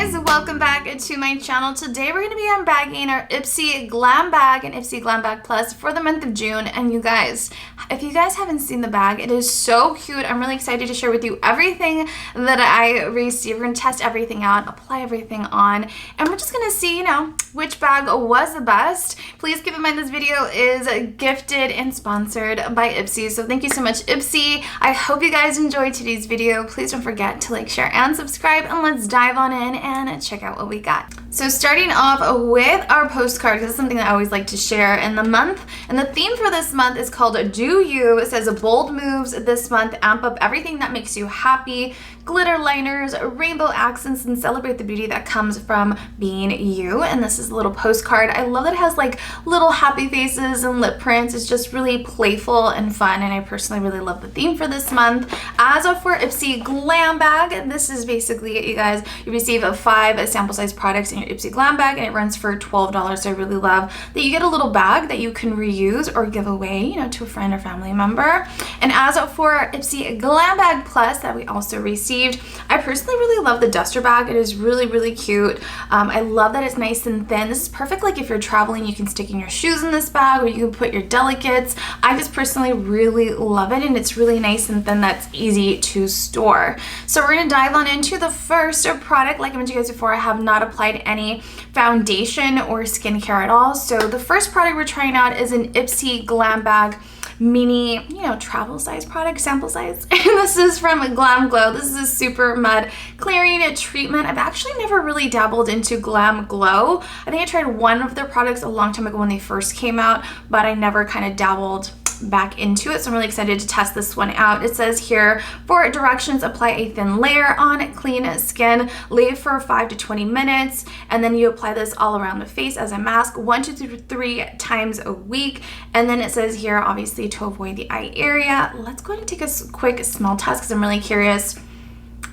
guys, welcome back to my channel. Today we're going to be unbagging our Ipsy Glam bag and Ipsy Glam bag plus for the month of June. And you guys, if you guys haven't seen the bag, it is so cute. I'm really excited to share with you everything that I received. We're going to test everything out, apply everything on, and we're just going to see, which bag was the best. Please keep in mind this video is gifted and sponsored by Ipsy. So thank you so much, Ipsy. I hope you guys enjoyed today's video. Please don't forget to like, share, and subscribe, and let's dive on in and check out what we got. So starting off with our postcard, this is something that I always like to share in the month, and the theme for this month is called Do You. It says bold moves this month, amp up everything that makes you happy, glitter liners, rainbow accents, and celebrate the beauty that comes from being you. And this is a little postcard. I love that it has like little happy faces and lip prints. It's just really playful and fun, and I personally really love the theme for this month. As for Ipsy Glam bag, this is basically it, you guys. You receive 5 sample size products in your Ipsy Glam bag, and it runs for $12. So I really love that you get a little bag that you can reuse or give away, to a friend or family member. And as for Ipsy Glam bag plus that we also received, I personally really love the duster bag. It is really, really cute. I love that it's nice and thin. This is perfect, like if you're traveling, you can stick in your shoes in this bag, or you can put your delicates. I just personally really love it, and it's really nice and thin. That's easy to store. So we're gonna dive on into the first product. Like I mentioned to you guys before, I have not applied any foundation or skincare at all. So the first product we're trying out is an Ipsy Glam bag mini, travel size product, sample size. And this is from Glam Glow. This is a super mud clearing treatment. I've actually never really dabbled into Glam Glow. I think I tried one of their products a long time ago when they first came out, but I never kind of dabbled back into it. So I'm really excited to test this one out. It says here, for directions, apply a thin layer on clean skin, leave for 5 to 20 minutes, and then you apply this all around the face as a mask 1 to 3 times a week. And then it says here, obviously, to avoid the eye area. Let's go ahead and take a quick smell test because I'm really curious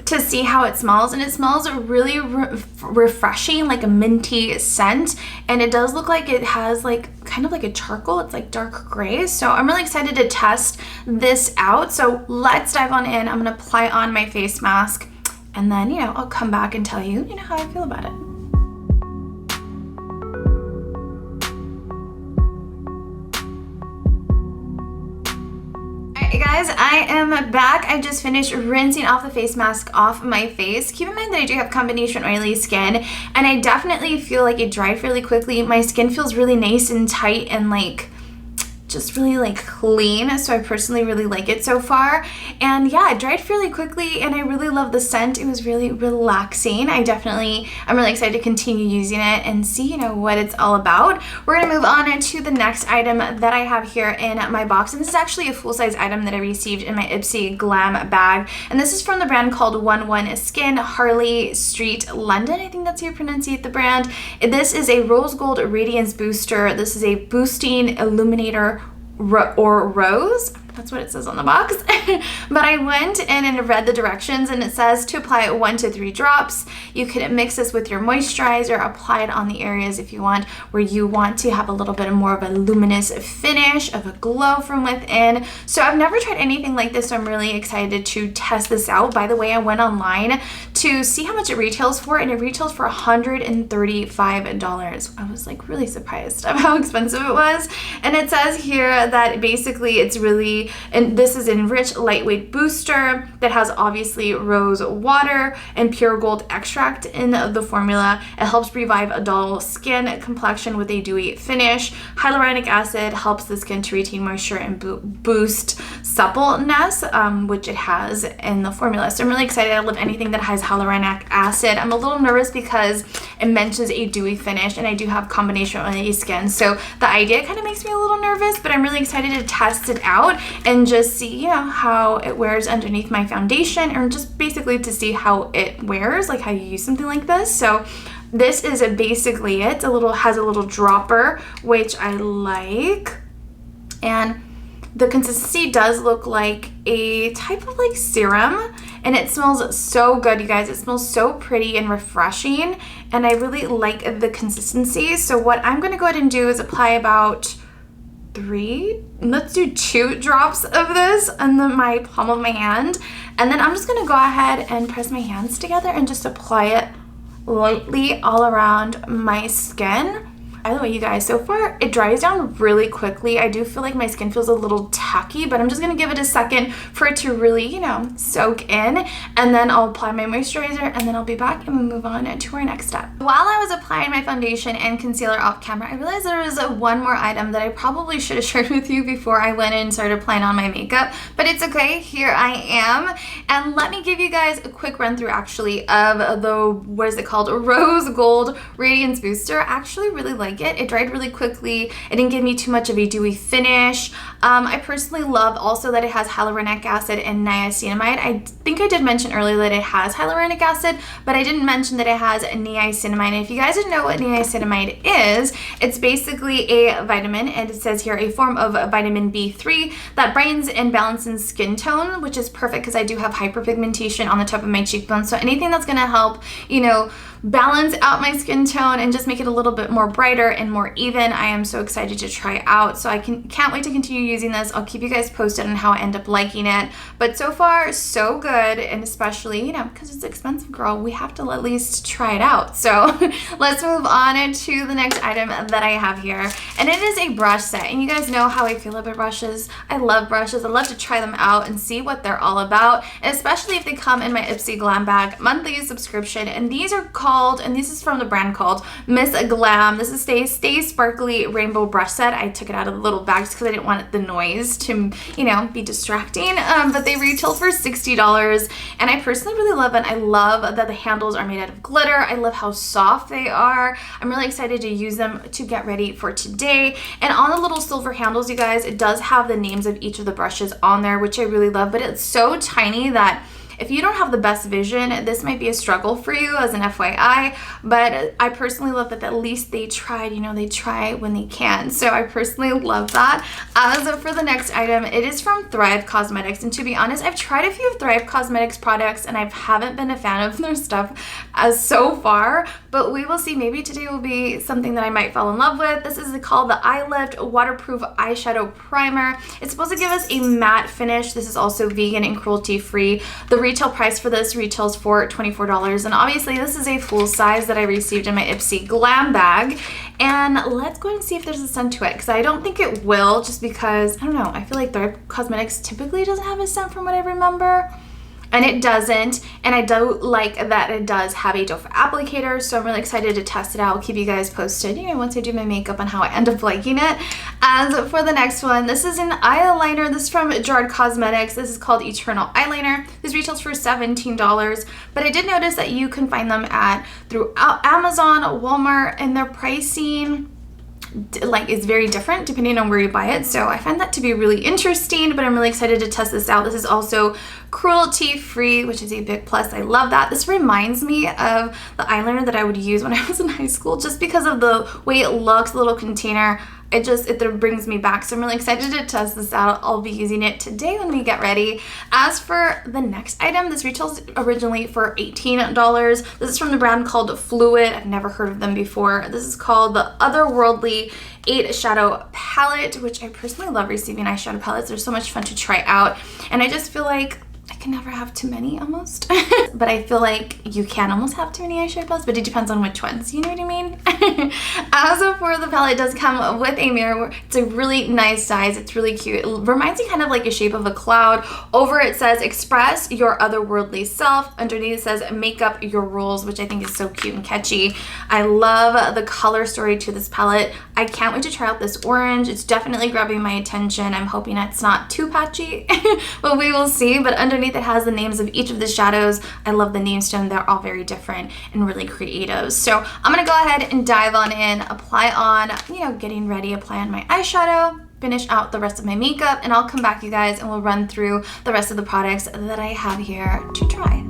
to see how it smells. And it smells really refreshing, like a minty scent, and it does look like it has kind of like a charcoal. It's like dark gray. So I'm really excited to test this out. So let's dive on in. I'm gonna apply on my face mask, and then I'll come back and tell you how I feel about it. Hey guys, I am back. I just finished rinsing off the face mask off my face. Keep in mind that I do have combination oily skin, and I definitely feel like it dried fairly quickly. My skin feels really nice and tight and just really clean, so I personally really like it so far. And yeah, it dried fairly quickly, and I really love the scent. It was really relaxing. I'm really excited to continue using it and see what it's all about. We're gonna move on to the next item that I have here in my box, and this is actually a full-size item that I received in my Ipsy Glam bag, and this is from the brand called 11 Skin, Harley Street, London. I think that's how you pronounce the brand. This is a rose gold radiance booster. This is a boosting illuminator or rose. That's what it says on the box. But I went in and read the directions, and it says to apply 1 to 3 drops. You can mix this with your moisturizer, apply it on the areas if you want, where you want to have a little bit more of a luminous finish, of a glow from within. So I've never tried anything like this, so I'm really excited to test this out. By the way, I went online to see how much it retails for, and it retails for $135. I was really surprised of how expensive it was. And it says here that basically it's really, and this is an rich lightweight booster that has obviously rose water and pure gold extract in the formula. It helps revive a dull skin complexion with a dewy finish. Hyaluronic acid helps the skin to retain moisture and boost suppleness, which it has in the formula. So I'm really excited. I love anything that has hyaluronic acid. I'm a little nervous because it mentions a dewy finish, and I do have combination oily skin, so the idea kind of makes me a little nervous, but I'm really excited to test it out and just see how it wears underneath my foundation, or just basically to see how it wears, like how you use something like this. So this is basically it. Has a little dropper, which I like, and the consistency does look like a type of serum, and it smells so good, you guys. It smells so pretty and refreshing, and I really like the consistency. So what I'm going to go ahead and do is apply about 2 drops of this on my palm of my hand, and then I'm just going to go ahead and press my hands together and just apply it lightly all around my skin. By the way, you guys, so far it dries down really quickly. I do feel like my skin feels a little tacky, but I'm just gonna give it a second for it to really, you know, soak in, and then I'll apply my moisturizer, and then I'll be back and we'll move on to our next step. While I was applying my foundation and concealer off camera, I realized there was one more item that I probably should have shared with you before I went in and started applying on my makeup, but it's okay, here I am. And let me give you guys a quick run through actually of the, what is it called, Rose Gold Radiance Booster. I actually really like it. It dried really quickly. It didn't give me too much of a dewy finish. I personally love also that it has hyaluronic acid and niacinamide. I think I did mention earlier that it has hyaluronic acid, but I didn't mention that it has niacinamide. And if you guys didn't know what niacinamide is, it's basically a vitamin, and it says here a form of vitamin B3 that brightens and balances skin tone, which is perfect because I do have hyperpigmentation on the top of my cheekbones. So anything that's going to help, you know, balance out my skin tone and just make it a little bit more brighter and more even, I am so excited to try out. So I can't wait to continue using this. I'll keep you guys posted on how I end up liking it. But so far, so good. And especially, you know, because it's expensive, girl, we have to at least try it out. So let's move on to the next item that I have here. And it is a brush set. And you guys know how I feel about brushes. I love brushes. I love to try them out and see what they're all about. And especially if they come in my Ipsy Glam Bag monthly subscription. And these are called, and this is from the brand called Miss Glam. This is Stay Sparkly Rainbow Brush Set. I took it out of the little bags because I didn't want the noise to, you know, be distracting. But they retail for $60, and I personally really love it. I love that the handles are made out of glitter. I love how soft they are. I'm really excited to use them to get ready for today. And on the little silver handles, you guys, it does have the names of each of the brushes on there, which I really love, but it's so tiny that if you don't have the best vision, this might be a struggle for you as an FYI, but I personally love that at least they tried, you know, they try when they can. So I personally love that. As for the next item, it is from Thrive Cosmetics. And to be honest, I've tried a few of Thrive Cosmetics products and I haven't been a fan of their stuff as so far, but we will see. Maybe today will be something that I might fall in love with. This is called the Eye Lift Waterproof Eyeshadow Primer. It's supposed to give us a matte finish. This is also vegan and cruelty free. The retail price for this retails for $24, and obviously this is a full size that I received in my Ipsy Glam Bag. And let's go and see if there's a scent to it, because I don't think it will, just because, I don't know, I feel like Thrive Cosmetics typically doesn't have a scent from what I remember. And it doesn't, and I do like that it does have a doe foot applicator, so I'm really excited to test it out. I'll keep you guys posted, you know, once I do my makeup on how I end up liking it. As for the next one, this is an eyeliner. This is from Gerard Cosmetics. This is called Eternal Eyeliner. This retails for $17, but I did notice that you can find them through Amazon, Walmart, and their pricing like is very different depending on where you buy it. So I find that to be really interesting, but I'm really excited to test this out. This is also cruelty free, which is a big plus. I love that. This reminds me of the eyeliner that I would use when I was in high school, just because of the way it looks, the little container. It brings me back. So I'm really excited to test this out. I'll be using it today when we get ready. As for the next item, this retails originally for $18. This is from the brand called Fluid. I've never heard of them before. This is called the Otherworldly 8 Shadow Palette, which I personally love receiving eyeshadow palettes. They're so much fun to try out. And I just feel like I can never have too many almost. But I feel like you can almost have too many eyeshadow palettes, but it depends on which ones, you know what I mean? As for the palette, it does come with a mirror. It's a really nice size. It's really cute. It reminds me kind of like a shape of a cloud. Over it says, express your otherworldly self. Underneath it says, make up your rules, which I think is so cute and catchy. I love the color story to this palette. I can't wait to try out this orange. It's definitely grabbing my attention. I'm hoping it's not too patchy, but we will see. But underneath it has the names of each of the shadows. I love the names to them. They're all very different and really creative. So I'm gonna go ahead and dive on in, apply on, you know, getting ready, apply on my eyeshadow, finish out the rest of my makeup, and I'll come back, you guys, and we'll run through the rest of the products that I have here to try.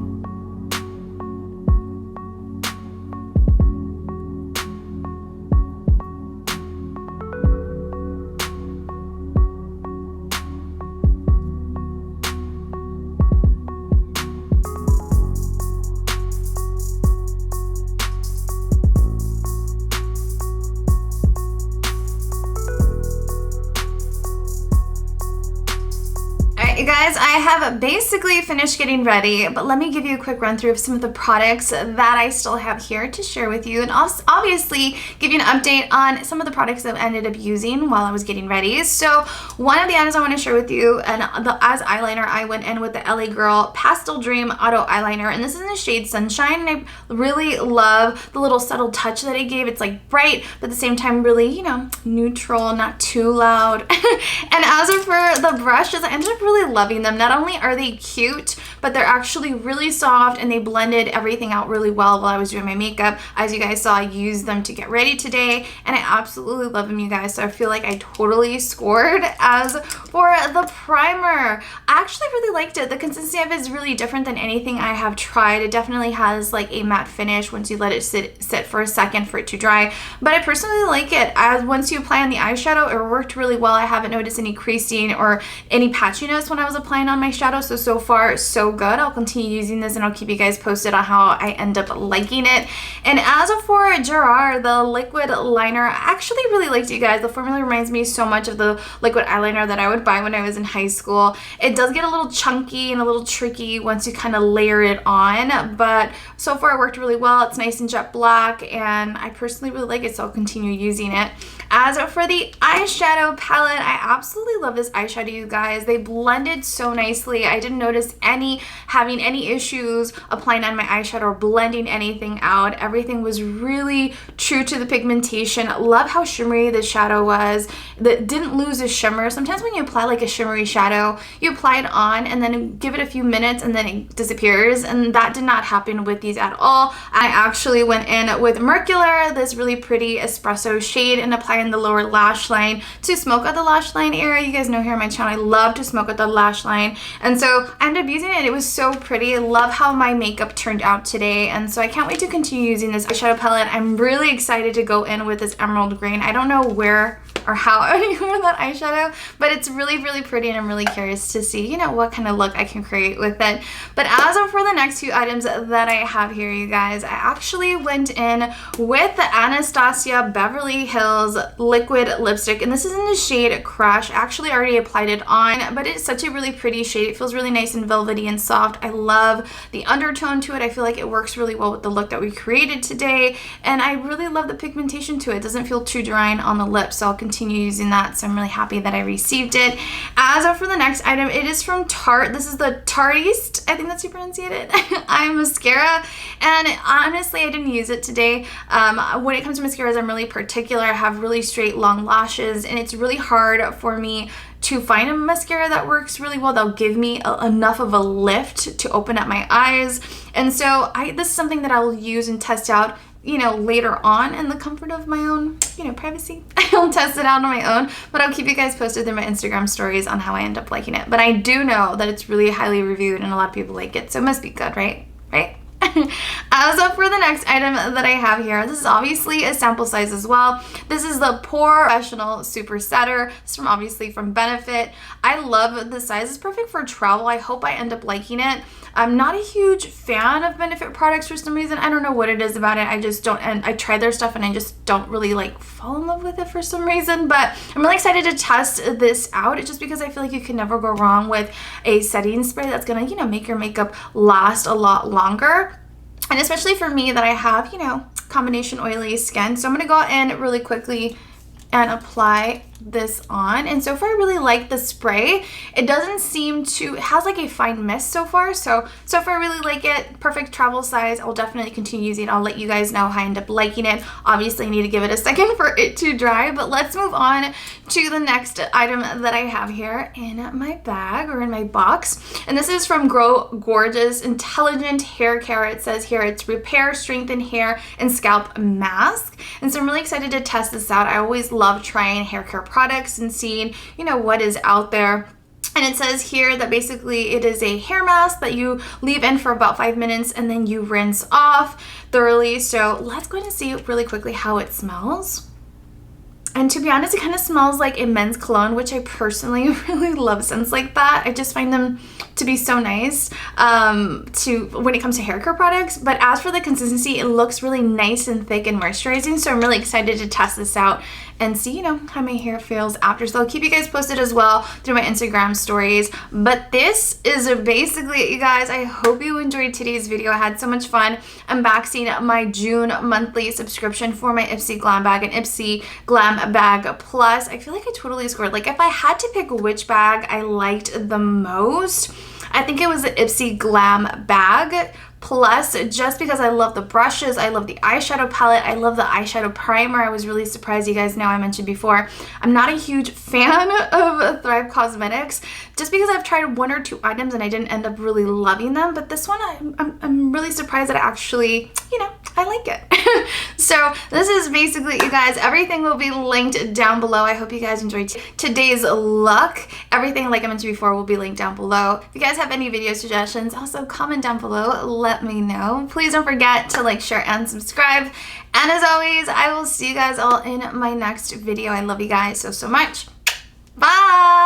Alright, you guys, I have basically finished getting ready, but let me give you a quick run through of some of the products that I still have here to share with you, and also obviously give you an update on some of the products that I ended up using while I was getting ready. So one of the items I want to share with you, and as eyeliner, I went in with the LA Girl Pastel Dream Auto Eyeliner, and this is in the shade Sunshine, and I really love the little subtle touch that it gave. It's like bright, but at the same time really, you know, neutral, not too loud. And as for the brushes, I ended up really loving them. Not only are they cute, but they're actually really soft, and they blended everything out really well while I was doing my makeup. As you guys saw, I used them to get ready today, and I absolutely love them, you guys. So I feel like I totally scored. As for the primer, I actually really liked it. The consistency of it is really different than anything I have tried. It definitely has like a matte finish once you let it sit for a second for it to dry, but I personally like it. As once you apply on the eyeshadow, it worked really well. I haven't noticed any creasing or any patchiness when I was applying on my shadow, so far so good. I'll continue using this, and I'll keep you guys posted on how I end up liking it. And as for Gerard, the liquid liner, I actually really liked it, you guys. The formula reminds me so much of the liquid eyeliner that I would buy when I was in high school. It does get a little chunky and a little tricky once you kind of layer it on, but so far it worked really well. It's nice and jet black, and I personally really like it, so I'll continue using it. As for the eyeshadow palette, I absolutely love this eyeshadow, you guys. They blended so nicely. I didn't notice having any issues applying on my eyeshadow or blending anything out. Everything was really true to the pigmentation. Love how shimmery the shadow was. That didn't lose a shimmer. Sometimes when you apply like a shimmery shadow, you apply it on and then give it a few minutes and then it disappears, and that did not happen with these at all. I actually went in with Mercular, this really pretty espresso shade, and applied in the lower lash line to smoke out the lash line area. You guys know here on my channel, I love to smoke out the lash line, and so I ended up using it. It was so pretty. I love how my makeup turned out today, and so I can't wait to continue using this eyeshadow palette. I'm really excited to go in with this emerald green. I don't know where or how I would wear that eyeshadow, but it's really, really pretty, and I'm really curious to see, you know, what kind of look I can create with it. But as for the next few items that I have here, you guys, I actually went in with the Anastasia Beverly Hills liquid lipstick, and this is in the shade Crash. I actually already applied it on, but it's such a really pretty shade. It feels really nice and velvety and soft. I love the undertone to it. I feel like it works really well with the look that we created today, and I really love the pigmentation to it. It doesn't feel too drying on the lips, so I'll continue using that, so I'm really happy that I received it. As for the next item, it is from Tarte. This is the Tarteist, I think that's how you pronounce it, eye mascara, and honestly I didn't use it today. When it comes to mascaras, I'm really particular. I have really straight long lashes, and it's really hard for me to find a mascara that works really well, that'll give me enough of a lift to open up my eyes. And so this is something that I'll use and test out, you know, later on in the comfort of my own, you know, privacy. I'll test it out on my own, but I'll keep you guys posted in my Instagram stories on how I end up liking it. But I do know that it's really highly reviewed and a lot of people like it, so it must be good, right? Right? As for the next item that I have here, this is obviously a sample size as well. This is the Pore Professional Super Setter. It's obviously from Benefit. I love the size. It's perfect for travel. I hope I end up liking it. I'm not a huge fan of Benefit products for some reason. I don't know what it is about it. I just don't, and I try their stuff and I just don't really like fall in love with it for some reason, but I'm really excited to test this out just because I feel like you can never go wrong with a setting spray that's gonna, you know, make your makeup last a lot longer. And especially for me that I have, you know, combination oily skin. So I'm gonna go in really quickly and apply this on, and so far I really like the spray. It doesn't seem to, it has like a fine mist so far, so far I really like it. Perfect travel size. I'll definitely continue using it. I'll let you guys know how I end up liking it. Obviously I need to give it a second for it to dry, but let's move on to the next item that I have here in my bag or in my box, and this is from Grow Gorgeous Intelligent Hair Care. It says here it's repair, strengthen hair and scalp mask, and so I'm really excited to test this out. I always love trying hair care products and seeing, you know, what is out there. And it says here that basically it is a hair mask that you leave in for about 5 minutes and then you rinse off thoroughly. So let's go ahead and see really quickly how it smells. And to be honest, it kind of smells like a men's cologne, which I personally really love scents like that. I just find them to be so nice when it comes to hair care products. But as for the consistency, it looks really nice and thick and moisturizing. So I'm really excited to test this out and see, you know, how my hair feels after. So I'll keep you guys posted as well through my Instagram stories. But this is basically it, you guys. I hope you enjoyed today's video. I had so much fun unboxing my June monthly subscription for my Ipsy Glam Bag and Ipsy Glam Bag Plus. I feel like I totally scored. Like, if I had to pick which bag I liked the most, I think it was the Ipsy Glam Bag Plus, just because I love the brushes, I love the eyeshadow palette, I love the eyeshadow primer. I was really surprised. You guys know I mentioned before, I'm not a huge fan of Thrive Cosmetics, just because I've tried one or two items and I didn't end up really loving them. But this one, I'm really surprised that I actually, you know, I like it. So this is basically it, you guys. Everything will be linked down below. I hope you guys enjoyed today's look. Everything, like I mentioned before, will be linked down below. If you guys have any video suggestions, also comment down below. Let me know. Please don't forget to like, share, and subscribe. And as always, I will see you guys all in my next video. I love you guys so much. Bye!